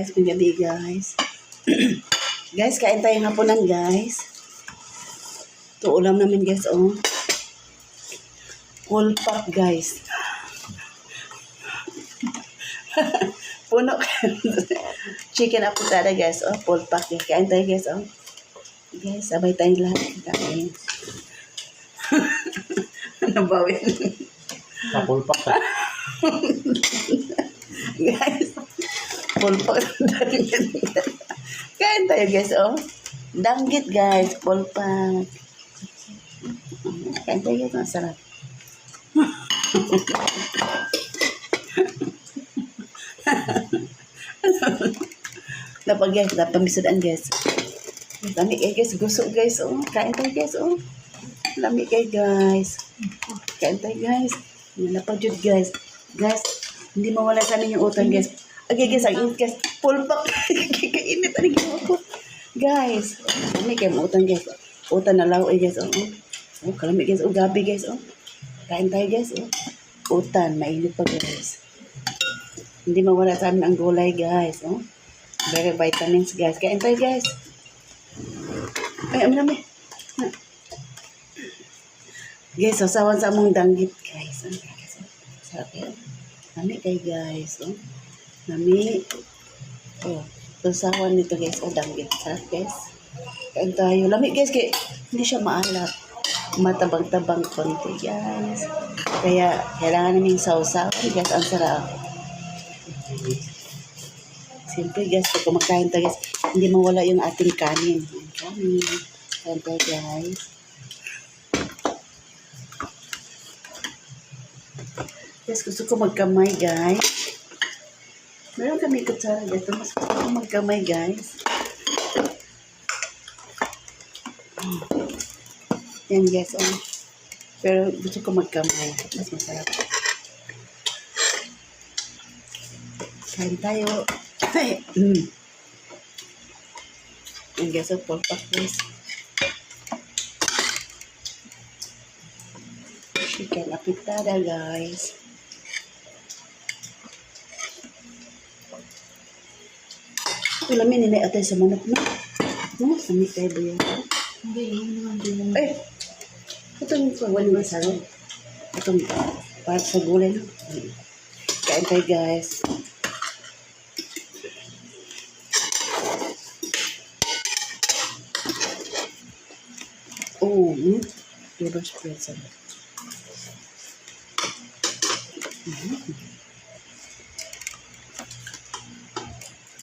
Guys, gabi guys. Guys, kain tayo hapunan guys. Ito ulam namin guys, oh. Full pack guys. Puno. Chicken aputada guys, oh. Full pack guys. Kain tayo guys, oh. Guys, sabay tayong lahat. Kain. Ano ba yun? Full pack. Guys, full pack. Kain tayo guys, oh. Danggit guys, full pack. Kain tayo guys, masarap. Dapat guys, dapat misudaan guys. Lami kayo guys, gusok guys, oh. Kain tayo guys, oh. Lami kayo guys. Kain tayo guys. Napag jud guys. Guys, hindi mawala sa amin yung utang guys. Okay guys, ang init guys. Full pack. Kakainit. Ano ginawa ko? Guys, lami kayo utang guys. Utang na lao guys, oh. Oh, kalami guys, oh. Gabi guys, oh. Kain tayo guys, oh. Utan, mainit pa guys. Hindi mawala sa amin ang gulay guys, oh. Very vitamins guys. Kain tayo guys. Ay, amin. Guys, sasawan sa among danggit guys. Sarap yan. Nami kayo guys, oh. Nami. Oh, sasawan nito guys, oh, danggit. Sarap guys. Kain tayo. Lami guys, kaya hindi siya maalat. Matabang-tabang konti guys. Kaya kailangan naming sausawan guys. Ang sarap. Siyempre guys, pag kumakain tayo guys, hindi mawala yung ating kanin. Kanin. Kain tayo guys. Guys, gusto ko magkamay guys. Meron kami kutsara guys. Mas gusto ko magkamay guys. Yan guys, oh. Pero gusto ko magkamay. Mas masarap. Kain tayo. Yan guys, oh. Full pack guys. Chicken apitada guys. Ito lamin nila atay sa manok na. No, sami kayo ba yan? Hindi, hindi. Ay! Itong wali masarap. Itong para sa gulay na. Kain tayo guys. Oh, liver spread sa